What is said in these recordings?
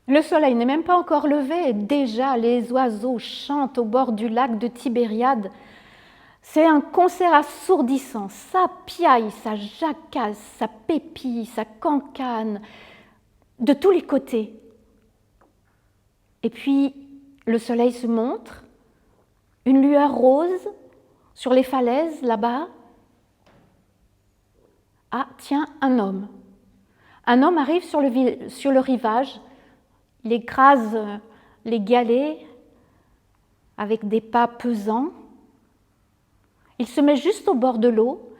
Le soleil n'est même pas encore levé et déjà les oiseaux chantent au bord du lac de Tibériade. C'est un concert assourdissant, ça piaille, ça jacasse, ça pépille, ça cancane, de tous les côtés. Et puis le soleil se montre, une lueur rose sur les falaises là-bas. Ah, tiens, un homme. Un homme arrive sur le rivage, il écrase les galets avec des pas pesants. Il se met juste au bord de l'eau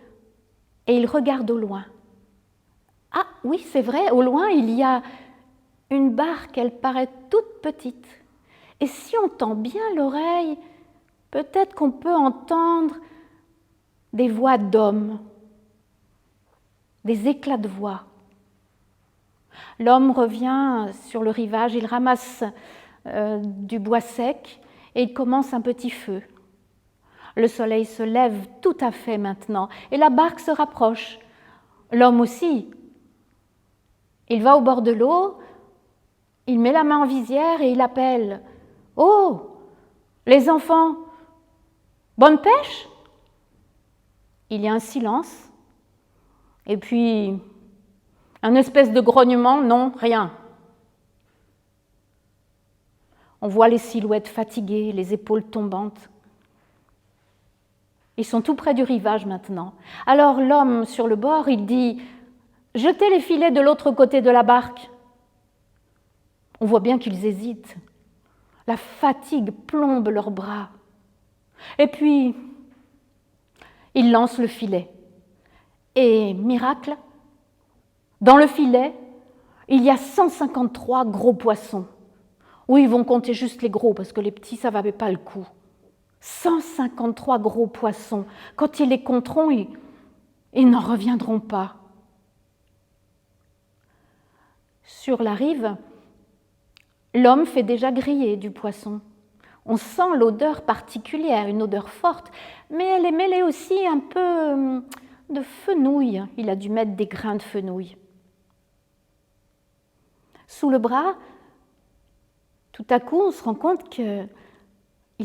et il regarde au loin. Ah oui, c'est vrai, au loin, il y a une barque, elle paraît toute petite. Et si on tend bien l'oreille, peut-être qu'on peut entendre des voix d'hommes, des éclats de voix. L'homme revient sur le rivage, il ramasse du bois sec et il commence un petit feu. Le soleil se lève tout à fait maintenant et la barque se rapproche. L'homme aussi. Il va au bord de l'eau, il met la main en visière et il appelle « Oh, les enfants, bonne pêche ?» Il y a un silence et puis un espèce de grognement, non, rien. On voit les silhouettes fatiguées, les épaules tombantes. Ils sont tout près du rivage maintenant. Alors l'homme sur le bord, il dit « Jetez les filets de l'autre côté de la barque ». On voit bien qu'ils hésitent. La fatigue plombe leurs bras. Et puis, il lance le filet. Et miracle, dans le filet, il y a 153 gros poissons. Oui, ils vont compter juste les gros, parce que les petits, ça ne valait pas le coup. 153 gros poissons. Quand ils les compteront, ils n'en reviendront pas. Sur la rive, l'homme fait déjà griller du poisson. On sent l'odeur particulière, une odeur forte, mais elle est mêlée aussi un peu de fenouil. Il a dû mettre des grains de fenouil. Sous le bras, tout à coup, on se rend compte qu'il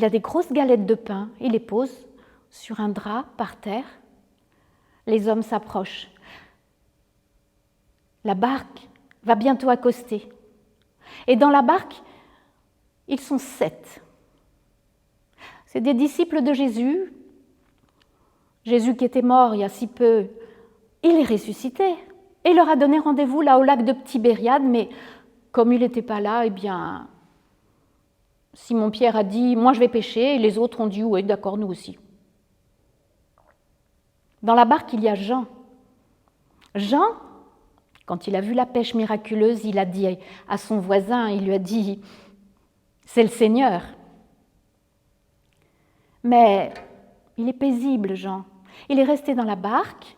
a des grosses galettes de pain. Il les pose sur un drap par terre. Les hommes s'approchent. La barque va bientôt accoster. Et dans la barque, ils sont 7. C'est des disciples de Jésus. Jésus qui était mort il y a si peu, il est ressuscité. Et il leur a donné rendez-vous là au lac de Tibériade, mais comme il n'était pas là, eh bien, Simon-Pierre a dit « Moi je vais pêcher » et les autres ont dit « Oui, d'accord, nous aussi ». Dans la barque, il y a Jean. Jean, quand il a vu la pêche miraculeuse, il a dit à son voisin, il lui a dit « C'est le Seigneur ». Mais il est paisible, Jean. Il est resté dans la barque,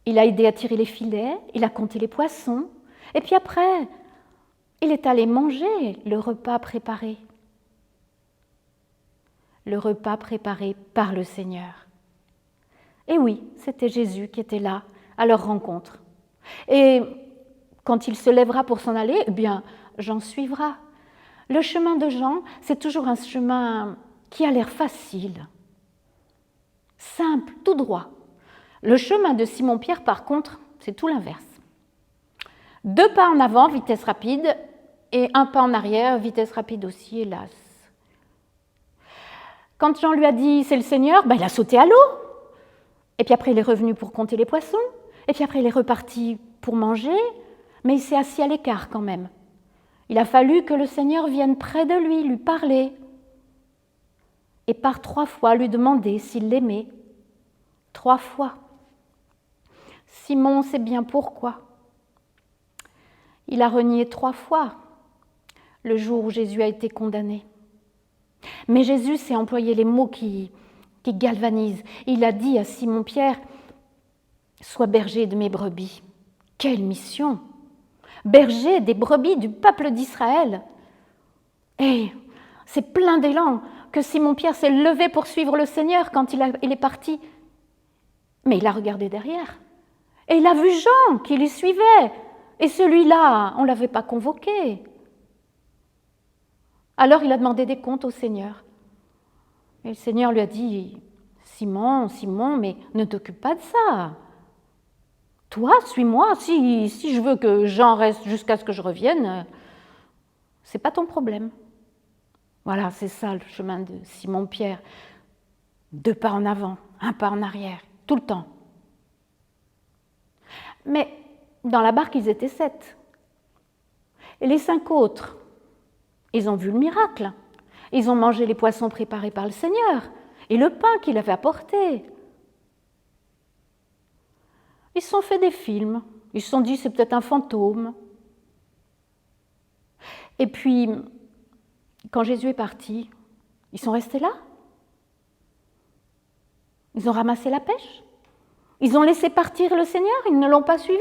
il a aidé à tirer les filets, il a compté les poissons, et puis après, il est allé manger le repas préparé. Le repas préparé par le Seigneur. Et oui, c'était Jésus qui était là, à leur rencontre. Et quand il se lèvera pour s'en aller, eh bien, Jean suivra. Le chemin de Jean, c'est toujours un chemin qui a l'air facile, simple, tout droit. Le chemin de Simon-Pierre, par contre, c'est tout l'inverse. 2 pas en avant, vitesse rapide, et 1 pas en arrière, vitesse rapide aussi, hélas. Quand Jean lui a dit « c'est le Seigneur », il a sauté à l'eau. Et puis après, il est revenu pour compter les poissons. Et puis après, il est reparti pour manger, mais il s'est assis à l'écart quand même. Il a fallu que le Seigneur vienne près de lui parler. Et par 3 fois lui demander s'il l'aimait. 3 fois. Simon sait bien pourquoi. Il a renié 3 fois le jour où Jésus a été condamné. Mais Jésus s'est employé les mots qui galvanisent. Il a dit à Simon-Pierre « Sois berger de mes brebis ». Quelle mission! Berger des brebis du peuple d'Israël. Et c'est plein d'élan que Simon-Pierre s'est levé pour suivre le Seigneur quand il est parti. Mais il a regardé derrière. Et il a vu Jean qui lui suivait. Et celui-là, on ne l'avait pas convoqué. Alors il a demandé des comptes au Seigneur. Et le Seigneur lui a dit, Simon, Simon, mais ne t'occupe pas de ça. Toi, suis-moi. Si je veux que Jean reste jusqu'à ce que je revienne, c'est pas ton problème. Voilà, c'est ça le chemin de Simon-Pierre. 2 pas en avant, 1 pas en arrière, tout le temps. Mais dans la barque, ils étaient 7. Et les 5 autres, ils ont vu le miracle. Ils ont mangé les poissons préparés par le Seigneur et le pain qu'il avait apporté. Ils se sont fait des films. Ils se sont dit, c'est peut-être un fantôme. Et puis, quand Jésus est parti, ils sont restés là. Ils ont ramassé la pêche. Ils ont laissé partir le Seigneur, ils ne l'ont pas suivi.